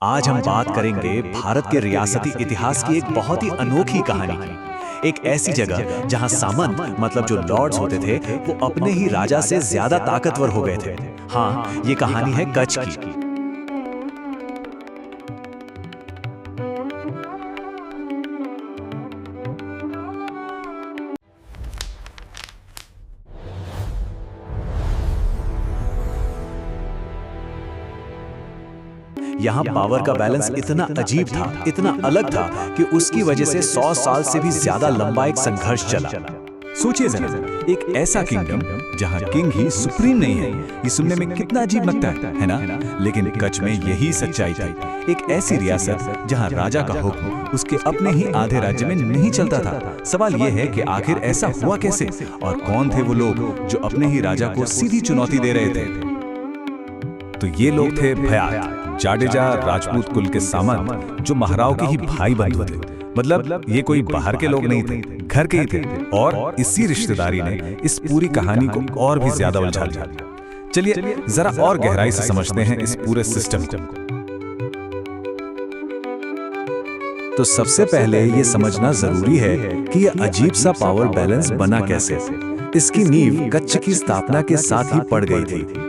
आज हम बात करेंगे भारत के रियासती इतिहास की एक बहुत ही अनोखी कहानी की। एक ऐसी जगह जहां सामंत मतलब जो लॉर्ड्स होते थे वो अपने ही राजा से ज्यादा ताकतवर हो गए थे। हाँ, ये कहानी है कच्छ की। यहाँ पावर का बैलेंस इतना अजीब था, इतना अलग था कि उसकी वजह से 100 साल से भी ज्यादा लंबा एक संघर्ष चला। सोचिए जरा, एक ऐसा किंगडम जहां किंग ही सुप्रीम नहीं है, ये सुनने में कितना अजीब लगता है ना? लेकिन कच्छ में यही सच्चाई थी। एक ऐसी रियासत जहां राजा का हुक्म उसके अपने ही आधे राज्य में नहीं चलता था। सवाल यह है कि आखिर ऐसा हुआ कैसे और कौन थे वो लोग जो अपने ही राजा को सीधी चुनौती दे रहे थे? तो ये लोग थे भयात, जाडेजा राजपूत कुल के सामंत जो महाराव के ही भाई बंधु थे। मतलब ये कोई बाहर के लोग नहीं थे, घर के ही थे। और इसी रिश्तेदारी ने इस पूरी कहानी को और भी ज्यादा उलझा दिया। चलिए जरा और गहराई से समझते हैं इस पूरे सिस्टम को। तो सबसे पहले ये समझना जरूरी है कि ये अजीब सा पावर बैलेंस बना कैसे। इसकी नींव कच्छ की स्थापना के साथ ही पड़ गई थी।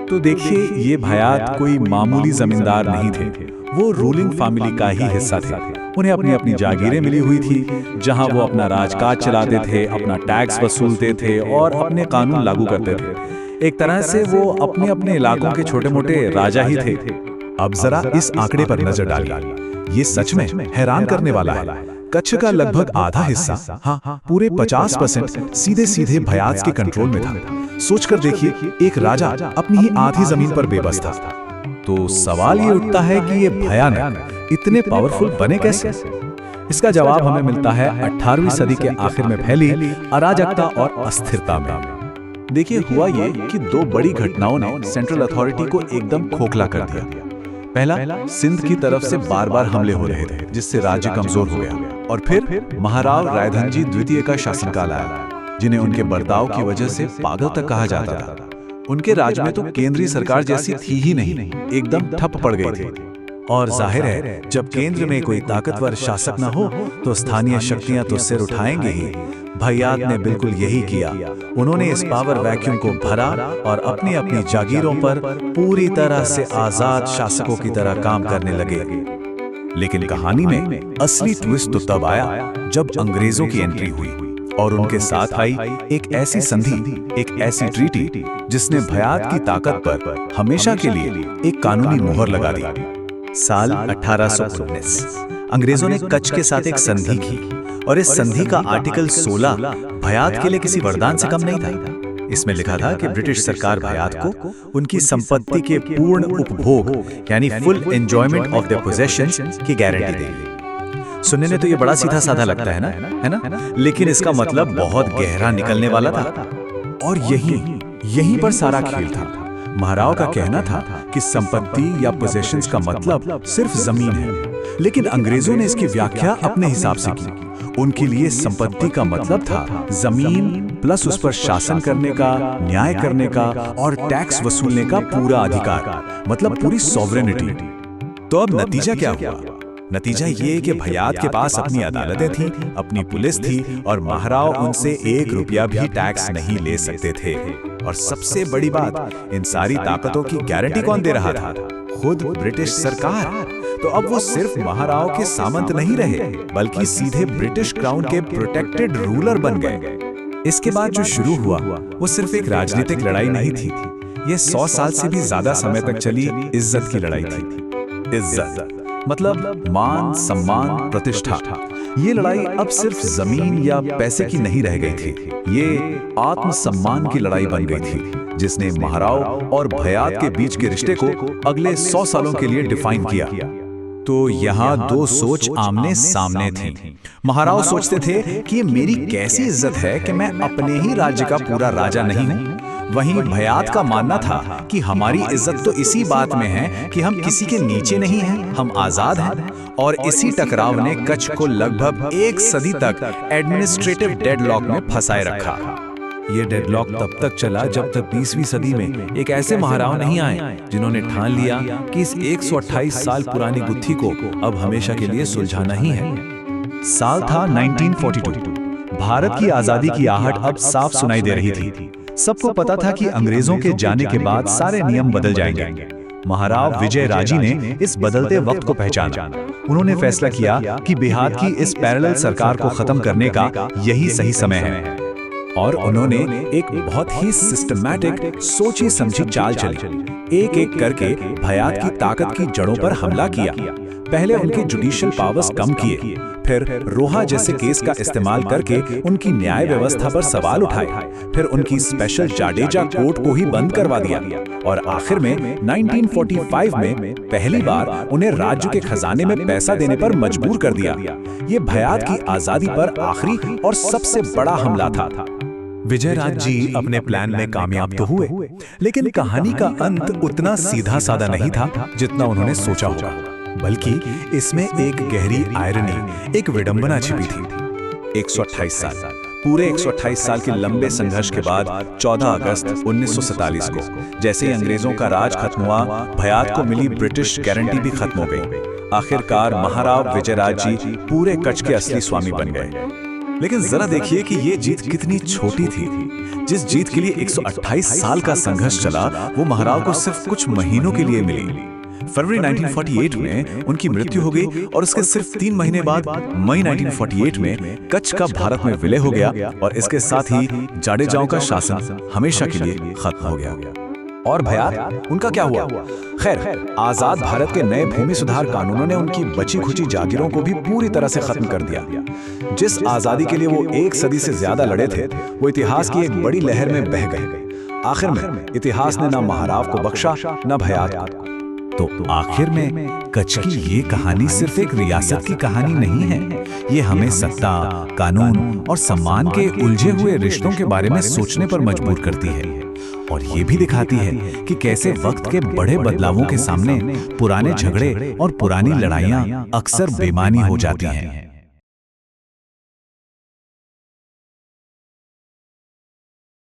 तो देखिए, ये भयात कोई मामूली जमींदार नहीं थे, वो रूलिंग फैमिली का ही हिस्सा थे। उन्हें अपनी अपनी जागीरें मिली हुई थी जहां वो अपना राजकाज चलाते थे, अपना टैक्स वसूलते थे और अपने कानून लागू करते थे। एक तरह से वो अपने अपने इलाकों के छोटे मोटे राजा ही थे। अब जरा इस आंकड़े पर नजर डालिए, ये सच में हैरान करने वाला है। कच्छ का लगभग आधा हिस्सा, हाँ पूरे 50% सीधे सीधे भयात के कंट्रोल में था। सोचकर देखिए, एक राजा अपनी ही आधी जमीन पर बेबस था। तो सवाल ये उठता है कि ये भयानक इतने पावरफुल बने कैसे? इसका जवाब हमें मिलता है 18वीं सदी के आखिर में फैली अराजकता और अस्थिरता में। देखिए, हुआ ये कि दो बड़ी घटनाओं ने सेंट्रल अथॉरिटी को एकदम खोखला कर दिया। पहला, सिंध की तरफ से बार बार हमले हो रहे थे जिससे राज्य कमजोर हो गया। और फिर महाराव रायधनजी द्वितीय का शासनकाल आया, जिन्हें उनके बर्ताव की वजह से पागल तक कहा जाता था। उनके राज में तो केंद्रीय सरकार जैसी थी ही नहीं, एकदम ठप पड़ गई थी। और जाहिर है, जब केंद्र में कोई ताकतवर शासक न हो तो स्थानीय शक्तियां तो सिर उठाएंगे ही। भयात ने बिल्कुल यही किया। उन्होंने इस पावर वैक्यूम को भरा और अपनी अपनी जागीरों पर पूरी तरह से आजाद शासकों की तरह काम करने लगे। लेकिन कहानी में असली ट्विस्ट तो तब आया जब अंग्रेजों की एंट्री हुई और उनके साथ आई एक ऐसी संधि, एक ऐसी ट्रीटी जिसने भयात की ताकत पर हमेशा के लिए एक कानूनी मोहर लगा दी। साल 1819 अंग्रेजों ने कच्छ के साथ एक संधि की और इस संधि का आर्टिकल 16 भयात के लिए किसी वरदान से कम नहीं था। इसमें लिखा था कि ब्रिटिश सरकार भयात को उनकी संपत्ति के पूर्ण उपभोग यानी full enjoyment of their possessions की गारंटी देगी। सुनने में तो ये बड़ा सीधा साधा लगता है ना? लेकिन इसका मतलब बहुत गहरा निकलने वाला था। और यहीं पर सारा खेल था। महाराव का कहना था कि संपत्ति या पोजेशंस का मतलब सिर्फ जमीन है, लेकिन अंग्रेजों ने इसकी व्याख्या अपने हिसाब से की। उनके लिए संपत्ति का मतलब था जमीन प्लस उस पर शासन करने का, न्याय करने का और टैक्स वसूलने का पूरा अधिकार, मतलब पूरी सॉवरेनिटी। तो अब नतीजा क्या हुआ? नतीजा ये कि भयात के पास अपनी अदालतें थीं, अपनी पुलिस थी और महाराव उनसे 1 रुपया भी टैक्स नहीं ले सकते थे। और सबसे बड़ी बात, इन सारी ताकतों की गारंटी कौन दे रहा था? खुद ब्रिटिश सरकार। तो अब वो सिर्फ महाराव के सामंत नहीं रहे, बल्कि सीधे ब्रिटिश क्राउन के प्रोटेक्टेड रूलर बन गए। इसके बाद जो शुरू हुआ वो सिर्फ एक राजनीतिक लड़ाई नहीं थी, ये 100 साल से भी ज्यादा समय तक चली इज्जत की लड़ाई थी। इज्जत मतलब मान, सम्मान, प्रतिष्ठा। ये लड़ाई अब सिर्फ जमीन या पैसे की नहीं रह गई थी, ये आत्मसम्मान की लड़ाई बन गई थी, जिसने महाराव और भयात के बीच के रिश्ते को अगले 100 सालों के लिए डिफाइन किया। तो यहाँ दो सोच आमने सामने थी। महाराव सोचते थे कि मेरी कैसी इज्जत है कि मैं अपने ही राज्य का पूरा राजा नहीं हूँ। वहीं भयात का मानना था कि हमारी इज्जत तो इसी बात में है कि हम किसी के नीचे नहीं हैं, हम आजाद हैं। और इसी टकराव ने कच्छ को लगभग 1 सदी तक एडमिनिस्ट्रेटिव डेडलॉक में फंसाए रखा। ये डेडलॉक तब तक चला जब तक 20वीं सदी में एक ऐसे महाराव नहीं आए जिन्होंने ठान लिया कि इस 128 साल पुरानी गुत्थी को अब हमेशा के लिए सुलझाना ही है। साल था 1942। भारत की आजादी की आहट अब साफ सुनाई दे रही थी। सबको पता था कि अंग्रेजों के जाने के बाद सारे नियम बदल जाएंगे। महाराव विजय राजी ने इस बदलते वक्त को पहचाना। उन्होंने फैसला किया कि बिहार की इस पैरेलल सरकार को खत्म करने का यही सही समय है। और उन्होंने एक बहुत ही सिस्टमैटिक, सोची समझी चाल चली। एक एक करके भयात की ताकत की जड़ों पर हमला किया। पहले उनके जुडिशियल पावर्स कम किए, फिर रोहा जैसे केस का इस्तेमाल करके उनकी न्याय व्यवस्था पर सवाल उठाए, फिर उनकी स्पेशल जाडेजा कोर्ट को ही बंद करवा दिया और आखिर में 1945 में पहली बार उन्हें राज्य के खजाने में पैसा देने पर मजबूर कर दिया। ये भयात की आजादी पर आखिरी और सबसे बड़ा हमला था। विजयराज जी अपने प्लान में कामयाब तो हुए, लेकिन कहानी का अंत उतना सीधा साधा नहीं था जितना उन्होंने सोचा होगा, बल्कि इसमें एक गहरी आयरनी, एक विडंबना छिपी थी। 128 साल, पूरे 128 साल के लंबे संघर्ष के बाद 14 अगस्त 1947 को जैसे ही अंग्रेजों का राज खत्म हुआ, भयात को मिली ब्रिटिश गारंटी भी खत्म हो गई। आखिरकार महाराव विजयराज जी पूरे कच्छ के असली स्वामी बन गए। लेकिन जरा देखिए कि ये जीत कितनी छोटी थी। जिस जीत के लिए 128 साल का संघर्ष चला, वो महाराव को सिर्फ कुछ महीनों के लिए मिली। फरवरी 1948 में उनकी मृत्यु हो गई और उसके सिर्फ 3 महीने बाद मई 1948 में कच्छ का भारत में विलय हो गया और इसके साथ ही जाडेजाओं का शासन हमेशा के लिए खत्म हो गया। और भयात, उनका क्या हुआ? खैर, आजाद भारत के नए भूमि सुधार कानूनों ने उनकी बची खुची जागीरों को भी पूरी तरह से खत्म कर दिया। जिस आजादी के लिए वो 1 सदी से ज्यादा लड़े थे, वो इतिहास की एक बड़ी लहर में बह गए। आखिर में इतिहास ने न महाराव को बख्शा, न भयात को। तो आखिर में कच्छ की ये कहानी सिर्फ एक रियासत की कहानी नहीं है। ये हमें सत्ता, कानून और सम्मान के उलझे हुए रिश्तों के बारे में सोचने पर मजबूर करती है और ये भी दिखाती है कि कैसे वक्त के बड़े बदलावों के सामने पुराने झगड़े और पुरानी लड़ाइयां अक्सर बेमानी हो जाती हैं।